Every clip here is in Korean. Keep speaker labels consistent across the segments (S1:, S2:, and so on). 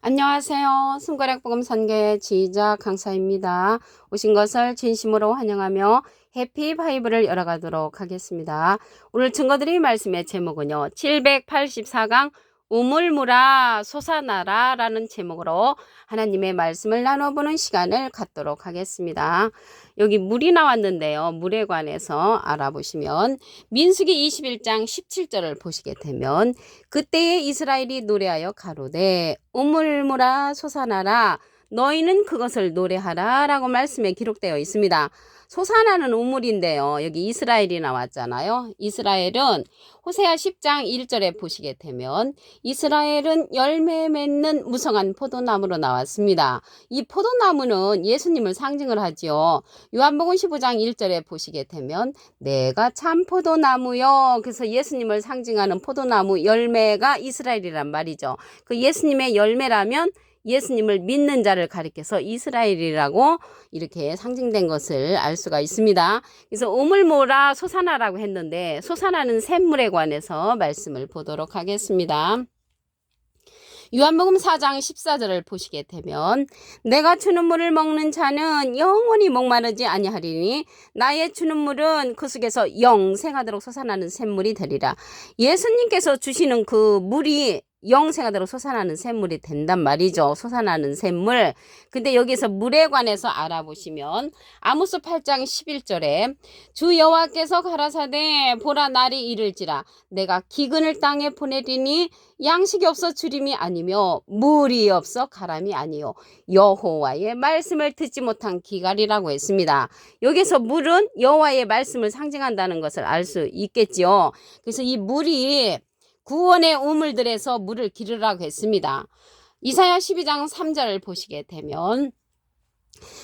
S1: 안녕하세요. 숨가락복음 선교의 지휘자 강사입니다. 오신 것을 진심으로 환영하며 해피 바이블을 열어가도록 하겠습니다. 오늘 증거드릴 말씀의 제목은요. 784강 우물물아 솟아나라 라는 제목으로 하나님의 말씀을 나눠보는 시간을 갖도록 하겠습니다. 여기 물이 나왔는데요. 물에 관해서 알아보시면 민수기 21장 17절을 보시게 되면 그때에 이스라엘이 노래하여 가로되 우물물아 솟아나라 너희는 그것을 노래하라 라고 말씀에 기록되어 있습니다. 솟아나는 우물인데요. 여기 이스라엘이 나왔잖아요. 이스라엘은 호세아 10장 1절에 보시게 되면 이스라엘은 열매 맺는 무성한 포도나무로 나왔습니다. 이 포도나무는 예수님을 상징을 하지요. 요한복음 15장 1절에 보시게 되면 내가 참 포도나무요. 그래서 예수님을 상징하는 포도나무 열매가 이스라엘이란 말이죠. 그 예수님의 열매라면 예수님을 믿는 자를 가리켜서 이스라엘이라고 이렇게 상징된 것을 알 수가 있습니다. 그래서 우물물아 솟아나라고 했는데 솟아나는 샘물에 관해서 말씀을 보도록 하겠습니다. 요한복음 4장 14절을 보시게 되면 내가 주는 물을 먹는 자는 영원히 목마르지 아니하리니 나의 주는 물은 그 속에서 영생하도록 솟아나는 샘물이 되리라. 예수님께서 주시는 그 물이 영생하도록 솟아나는 샘물이 된단 말이죠. 솟아나는 샘물. 근데 여기서 물에 관해서 알아보시면 아모스 8장 11절에 주 여호와께서 가라사대 보라 날이 이를지라 내가 기근을 땅에 보내리니 양식이 없어 주림이 아니며 물이 없어 가람이 아니요 여호와의 말씀을 듣지 못한 기갈이라고 했습니다. 여기서 물은 여호와의 말씀을 상징한다는 것을 알 수 있겠지요. 그래서 이 물이 구원의 우물들에서 물을 기르라고 했습니다. 이사야 12장 3절을 보시게 되면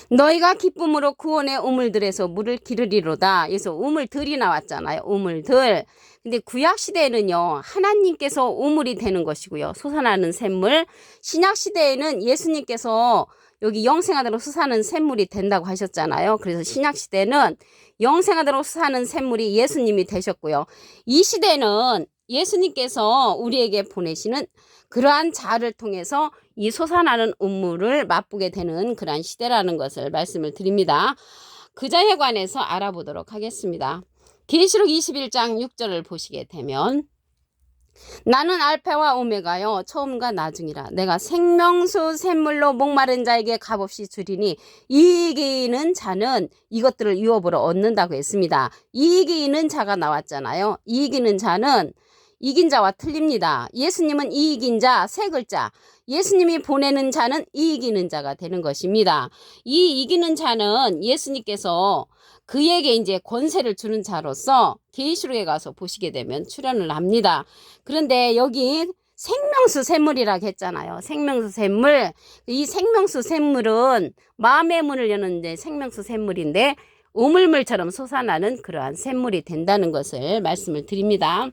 S1: 너희가 기쁨으로 구원의 우물들에서 물을 기르리로다. 그래서 우물들이 나왔잖아요. 우물들. 근데 구약시대에는요. 하나님께서 우물이 되는 것이고요. 솟아나는 샘물. 신약시대에는 예수님께서 여기 영생하도록 솟아나는 샘물이 된다고 하셨잖아요. 그래서 신약시대는 영생하도록 솟아나는 샘물이 예수님이 되셨고요. 이 시대는 예수님께서 우리에게 보내시는 그러한 자를 통해서 이 솟아나는 우물을 맛보게 되는 그러한 시대라는 것을 말씀을 드립니다. 그 자에 관해서 알아보도록 하겠습니다. 계시록 21장 6절을 보시게 되면 나는 알파와 오메가요 처음과 나중이라 내가 생명수 샘물로 목마른 자에게 값없이 주리니 이기는 자는 이것들을 유업으로 얻는다고 했습니다. 이기는 자가 나왔잖아요. 이기는 자는 이긴 자와 틀립니다. 예수님은 이긴 자 세 글자. 예수님이 보내는 자는 이기는 자가 되는 것입니다. 이 이기는 자는 예수님께서 그에게 이제 권세를 주는 자로서 계시록에 가서 보시게 되면 출현을 합니다. 그런데 여기 생명수 샘물이라고 했잖아요. 생명수 샘물. 이 생명수 샘물은 마음의 문을 여는 생명수 샘물인데 우물물처럼 솟아나는 그러한 샘물이 된다는 것을 말씀을 드립니다.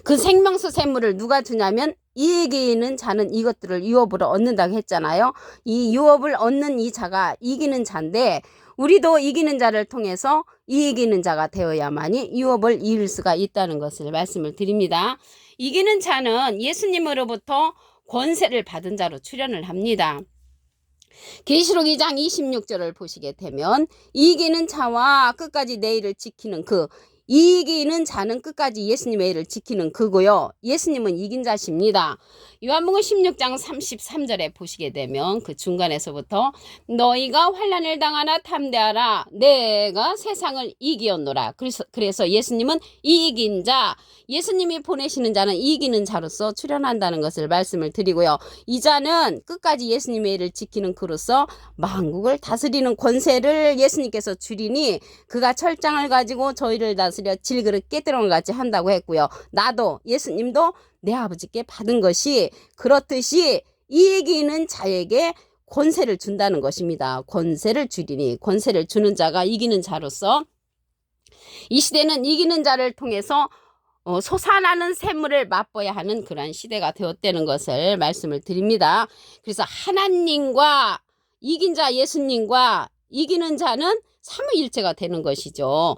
S1: 그 생명수 샘물을 누가 주냐면 이기는 자는 이것들을 유업으로 얻는다고 했잖아요. 이 유업을 얻는 이 자가 이기는 자인데 우리도 이기는 자를 통해서 이기는 자가 되어야만이 유업을 이룰 수가 있다는 것을 말씀을 드립니다. 이기는 자는 예수님으로부터 권세를 받은 자로 출현을 합니다. 계시록 2장 26절을 보시게 되면 이기는 자와 끝까지 내 일을 지키는 그 이기는 자는 끝까지 예수님의 일을 지키는 그고요. 예수님은 이긴 자십니다. 요한복음 16장 33절에 보시게 되면 그 중간에서부터 너희가 환난을 당하나 탐대하라 내가 세상을 이기었노라. 그래서 예수님은 이긴 자, 예수님이 보내시는 자는 이기는 자로서 출현한다는 것을 말씀을 드리고요. 이 자는 끝까지 예수님의 일을 지키는 그로서 만국을 다스리는 권세를 예수님께서 주리니 그가 철장을 가지고 저희를 다스려 질그릇 깨뜨린 것 같이 한다고 했고요. 나도 예수님도 내 아버지께 받은 것이 그렇듯이 이기는 자에게 권세를 준다는 것입니다. 권세를 주리니 권세를 주는 자가 이기는 자로서 이 시대는 이기는 자를 통해서 솟아나는 샘물을 맛보야 하는 그러한 시대가 되었다는 것을 말씀을 드립니다. 그래서 하나님과 이긴 자 예수님과 이기는 자는 삼위일체가 되는 것이죠.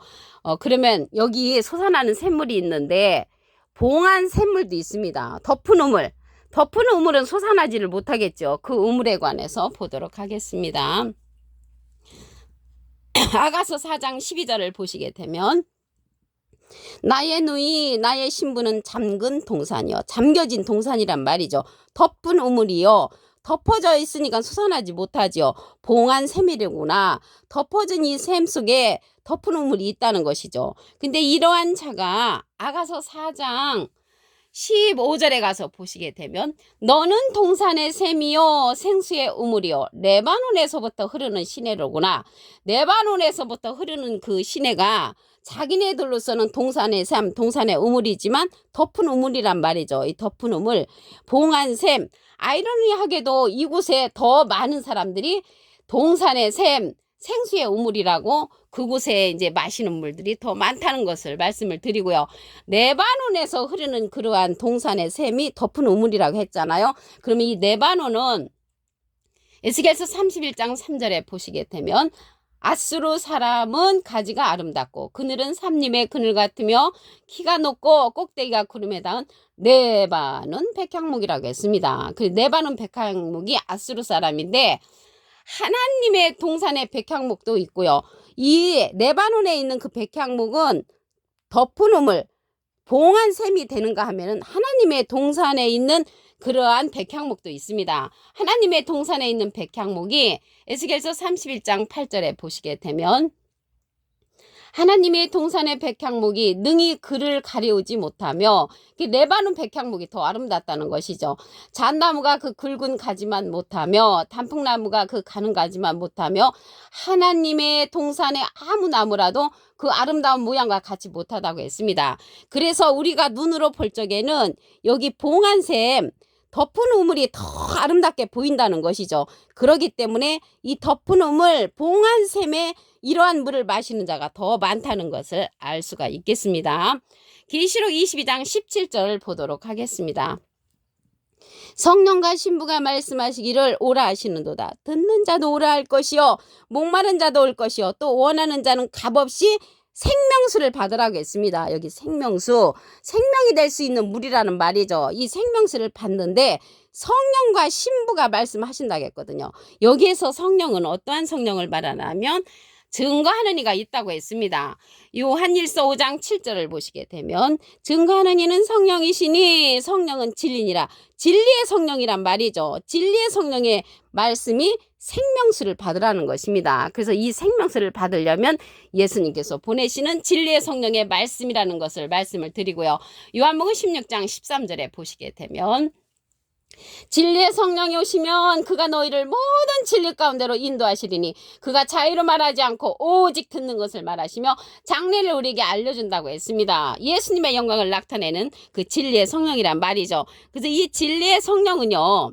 S1: 그러면 여기 솟아나는 샘물이 있는데 봉한 샘물도 있습니다. 덮은 우물. 덮은 우물은 솟아나지를 못하겠죠. 그 우물에 관해서 보도록 하겠습니다. 아가서 4장 12절을 보시게 되면 나의 누이 나의 신부는 잠근 동산이요. 잠겨진 동산이란 말이죠. 덮은 우물이요. 덮어져 있으니까 솟아나지 못하죠. 봉한 샘이구나. 덮어진 이 샘 속에 덮은 우물이 있다는 것이죠. 근데 이러한 자가 아가서 4장 15절에 가서 보시게 되면 너는 동산의 샘이요 생수의 우물이요 레바논에서부터 흐르는 시내로구나. 레바논에서부터 흐르는 그 시내가 자기네들로서는 동산의 샘, 동산의 우물이지만 덮은 우물이란 말이죠. 이 덮은 우물, 봉한 샘. 아이러니하게도 이곳에 더 많은 사람들이 동산의 샘, 생수의 우물이라고 그곳에 이제 마시는 물들이 더 많다는 것을 말씀을 드리고요. 레바논에서 흐르는 그러한 동산의 샘이 덮은 우물이라고 했잖아요. 그러면 이 레바논은 에스겔서 31장 3절에 보시게 되면 아수르 사람은 가지가 아름답고 그늘은 삼림의 그늘 같으며 키가 높고 꼭대기가 구름에 닿은 레바논 백향목이라고 했습니다. 그 레바논 백향목이 아수르 사람인데 하나님의 동산의 백향목도 있고요. 이 레바논에 있는 그 백향목은 덮은 우물, 봉한 샘이 되는가 하면은 하나님의 동산에 있는 그러한 백향목도 있습니다. 하나님의 동산에 있는 백향목이 에스겔서 31장 8절에 보시게 되면 하나님의 동산의 백향목이 능히 그를 가려우지 못하며 레바논 백향목이 더 아름답다는 것이죠. 잣나무가 그 굵은 가지만 못하며 단풍나무가 그 가는 가지만 못하며 하나님의 동산의 아무 나무라도 그 아름다운 모양과 같이 못하다고 했습니다. 그래서 우리가 눈으로 볼 적에는 여기 봉한샘 덮은 우물이 더 아름답게 보인다는 것이죠. 그렇기 때문에 이 덮은 우물 봉한샘에 이러한 물을 마시는 자가 더 많다는 것을 알 수가 있겠습니다. 계시록 22장 17절을 보도록 하겠습니다. 성령과 신부가 말씀하시기를 오라 하시는도다. 듣는 자도 오라 할 것이요 목마른 자도 올 것이요 또 원하는 자는 값없이 생명수를 받으라고 했습니다. 여기 생명수, 생명이 될 수 있는 물이라는 말이죠. 이 생명수를 받는데 성령과 신부가 말씀하신다고 했거든요. 여기에서 성령은 어떠한 성령을 말하냐면 증거하는 이가 있다고 했습니다. 요한일서 5장 7절을 보시게 되면 증거하는 이는 성령이시니 성령은 진리니라. 진리의 성령이란 말이죠. 진리의 성령의 말씀이 생명수를 받으라는 것입니다. 그래서 이 생명수를 받으려면 예수님께서 보내시는 진리의 성령의 말씀이라는 것을 말씀을 드리고요. 요한복음 16장 13절에 보시게 되면 진리의 성령이 오시면 그가 너희를 모든 진리 가운데로 인도하시리니 그가 자유로 말하지 않고 오직 듣는 것을 말하시며 장래를 우리에게 알려준다고 했습니다. 예수님의 영광을 나타내는 그 진리의 성령이란 말이죠. 그래서 이 진리의 성령은요.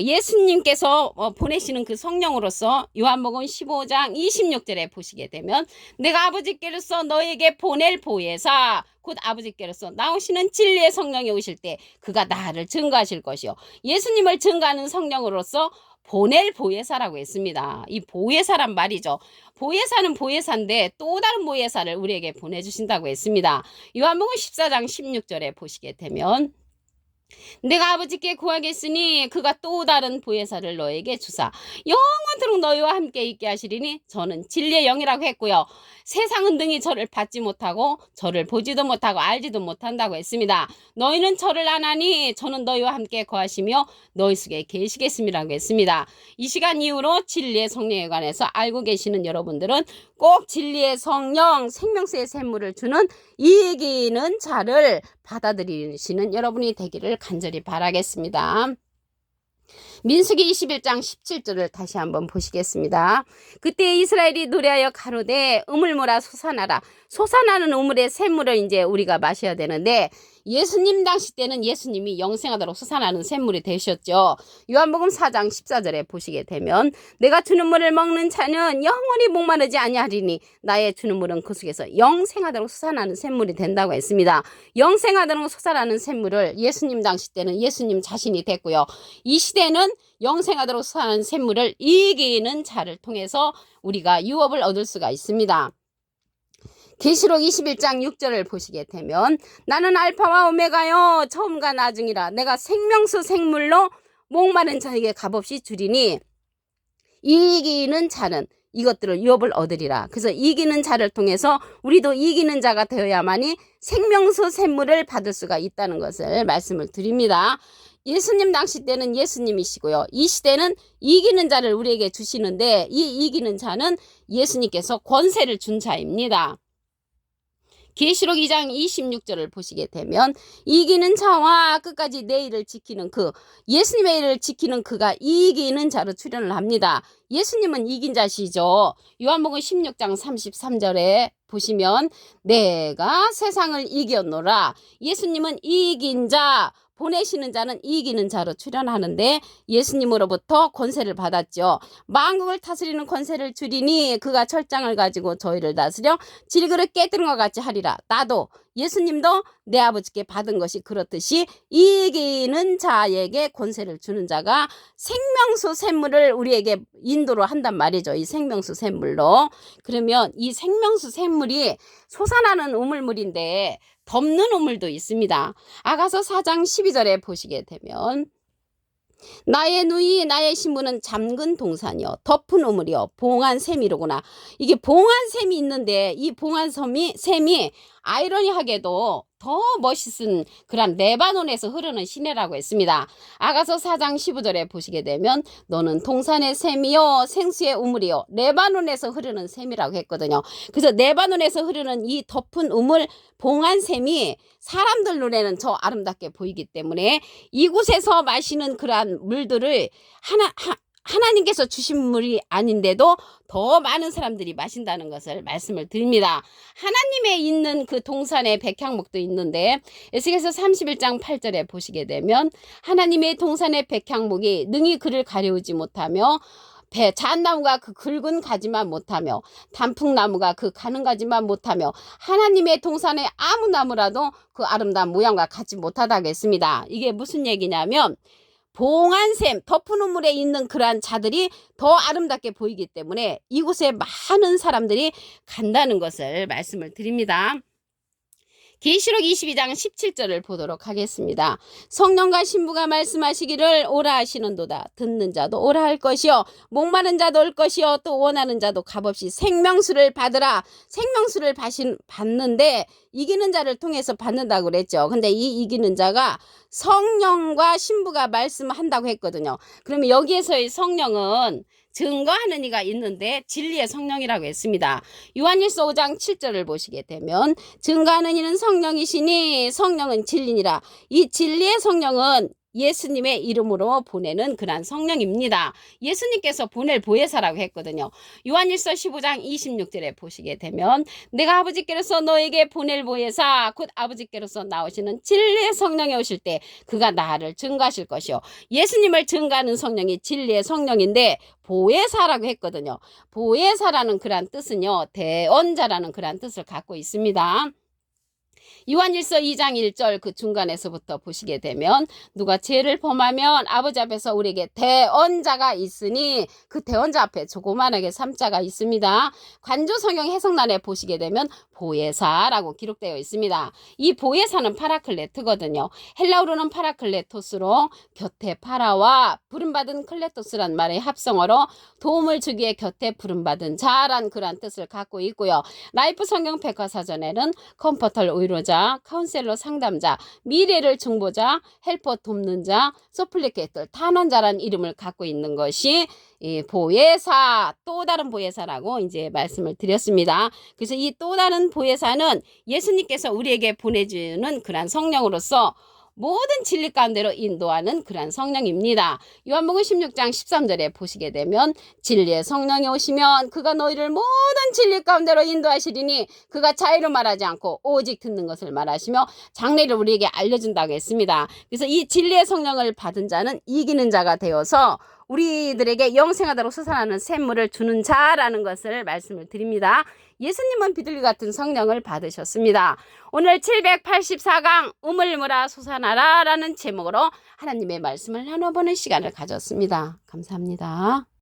S1: 예수님께서 보내시는 그 성령으로서 요한복음 15장 26절에 보시게 되면 내가 아버지께로서 너에게 보낼 보혜사 곧 아버지께로서 나오시는 진리의 성령이 오실 때 그가 나를 증거하실 것이요. 예수님을 증거하는 성령으로서 보낼 보혜사라고 했습니다. 이 보혜사란 말이죠. 보혜사는 보혜사인데 또 다른 보혜사를 우리에게 보내주신다고 했습니다. 요한복음 14장 16절에 보시게 되면 내가 아버지께 구하겠으니 그가 또 다른 보혜사를 너에게 주사 영원토록 너희와 함께 있게 하시리니 저는 진리의 영이라고 했고요. 세상은 능히 저를 받지 못하고 저를 보지도 못하고 알지도 못한다고 했습니다. 너희는 저를 아나니 저는 너희와 함께 거하시며 너희 속에 계시겠음이라고 했습니다. 이 시간 이후로 진리의 성령에 관해서 알고 계시는 여러분들은 꼭 진리의 성령 생명수의 샘물을 주는 이기는 자를 받아들이시는 여러분이 되기를 간절히 바라겠습니다. 민수기 21장 17절을 다시 한번 보시겠습니다. 그때 이스라엘이 노래하여 가로되 우물물아 솟아나라. 솟아나는 우물의 샘물을 이제 우리가 마셔야 되는데 예수님 당시 때는 예수님이 영생하도록 솟아나는 샘물이 되셨죠. 요한복음 4장 14절에 보시게 되면 내가 주는 물을 먹는 자는 영원히 목마르지 아니하리니 나의 주는 물은 그 속에서 영생하도록 솟아나는 샘물이 된다고 했습니다. 영생하도록 솟아나는 샘물을 예수님 당시 때는 예수님 자신이 됐고요. 이 시대는 영생하도록 솟아나는 샘물을 이기는 자를 통해서 우리가 유업을 얻을 수가 있습니다. 계시록 21장 6절을 보시게 되면 나는 알파와 오메가요 처음과 나중이라 내가 생명수 생물로 목마른 자에게 값없이 주리니 이기는 자는 이것들을 유업을 얻으리라. 그래서 이기는 자를 통해서 우리도 이기는 자가 되어야만이 생명수 샘물을 받을 수가 있다는 것을 말씀을 드립니다. 예수님 당시 때는 예수님이시고요. 이 시대는 이기는 자를 우리에게 주시는데 이 이기는 자는 예수님께서 권세를 준 자입니다. 계시록 2장 26절을 보시게 되면 이기는 자와 끝까지 내 일을 지키는 그 예수님의 일을 지키는 그가 이기는 자로 출현을 합니다. 예수님은 이긴 자시죠. 요한복음 16장 33절에 보시면 내가 세상을 이겼노라. 예수님은 이긴 자, 보내시는 자는 이기는 자로 출현하는데 예수님으로부터 권세를 받았죠. 만국을 다스리는 권세를 주리니 그가 철장을 가지고 저희를 다스려 질그릇 깨뜨린 것 같이 하리라. 나도 예수님도 내 아버지께 받은 것이 그렇듯이 이기는 자에게 권세를 주는 자가 생명수 샘물을 우리에게 인도를 한단 말이죠. 이 생명수 샘물로. 그러면 이 생명수 샘물이 솟아나는 우물물인데 덮는 우물도 있습니다. 아가서 4장 12절에 보시게 되면 나의 누이 나의 신부는 잠근 동산이요 덮은 우물이요 봉한 샘이로구나. 이게 봉한 샘이 있는데 이 봉한 샘이 아이러니하게도 더 멋있은 그런 레바논에서 흐르는 시내라고 했습니다. 아가서 4장 15절에 보시게 되면 너는 동산의 샘이요 생수의 우물이요 레바논에서 흐르는 샘이라고 했거든요. 그래서 레바논에서 흐르는 이 덮은 우물 봉한 샘이 사람들 눈에는 저 아름답게 보이기 때문에 이곳에서 마시는 그러한 물들을 하나님께서 주신 물이 아닌데도 더 많은 사람들이 마신다는 것을 말씀을 드립니다. 하나님의 있는 그 동산에 백향목도 있는데 에스겔서 31장 8절에 보시게 되면 하나님의 동산의 백향목이 능히 그를 가려우지 못하며 잣나무가 그 굵은 가지만 못하며 단풍나무가 그 가는 가지만 못하며 하나님의 동산의 아무 나무라도 그 아름다운 모양과 같지 못하다고 했습니다. 이게 무슨 얘기냐면 봉한 샘, 덮은 우물에 있는 그러한 자들이 더 아름답게 보이기 때문에 이곳에 많은 사람들이 간다는 것을 말씀을 드립니다. 계시록 22장 17절을 보도록 하겠습니다. 성령과 신부가 말씀하시기를 오라 하시는도다. 듣는 자도 오라 할 것이요 목마른 자도 올 것이요 또 원하는 자도 값없이 생명수를 받으라. 생명수를 받는데 이기는 자를 통해서 받는다고 그랬죠. 근데 이 이기는 자가 성령과 신부가 말씀한다고 했거든요. 그러면 여기에서의 성령은 증거하는 이가 있는데 진리의 성령이라고 했습니다. 요한일서 5장 7절을 보시게 되면 증거하는 이는 성령이시니 성령은 진리니라. 이 진리의 성령은 예수님의 이름으로 보내는 그런 성령입니다. 예수님께서 보낼 보혜사라고 했거든요. 요한일서 15장 26절에 보시게 되면 내가 아버지께로서 너에게 보낼 보혜사 곧 아버지께로서 나오시는 진리의 성령이 오실 때 그가 나를 증거하실 것이요. 예수님을 증거하는 성령이 진리의 성령인데 보혜사라고 했거든요. 보혜사라는 그런 뜻은요 대언자라는 그런 뜻을 갖고 있습니다. 요한일서 2장 1절 그 중간에서부터 보시게 되면 누가 죄를 범하면 아버지 앞에서 우리에게 대언자가 있으니 그 대언자 앞에 조그만하게 3자가 있습니다. 관조 성경 해석란에 보시게 되면 보혜사라고 기록되어 있습니다. 이 보혜사는 파라클레트거든요. 헬라어로는 파라클레토스로 곁에 파라와 부름받은 클레토스란 말의 합성어로 도움을 주기에 곁에 부름받은 자란 그런 뜻을 갖고 있고요. 라이프 성경 백과사전에는 컴포터 의료자, 카운셀러 상담자, 미래를 중보자, 헬퍼 돕는 자, 소플리케이터 탄원자라는 이름을 갖고 있는 것이 보혜사, 또 다른 보혜사라고 이제 말씀을 드렸습니다. 그래서 이 또 다른 보혜사는 예수님께서 우리에게 보내주는 그런 성령으로서 모든 진리 가운데로 인도하는 그런 성령입니다. 요한복음 16장 13절에 보시게 되면 진리의 성령이 오시면 그가 너희를 모든 진리 가운데로 인도하시리니 그가 자유로 말하지 않고 오직 듣는 것을 말하시며 장래를 우리에게 알려준다고 했습니다. 그래서 이 진리의 성령을 받은 자는 이기는 자가 되어서 우리들에게 영생하도록 솟아나는 샘물을 주는 자라는 것을 말씀을 드립니다. 예수님은 비둘기 같은 성령을 받으셨습니다. 오늘 784강 우물물아 솟아나라 라는 제목으로 하나님의 말씀을 나눠보는 시간을 가졌습니다. 감사합니다.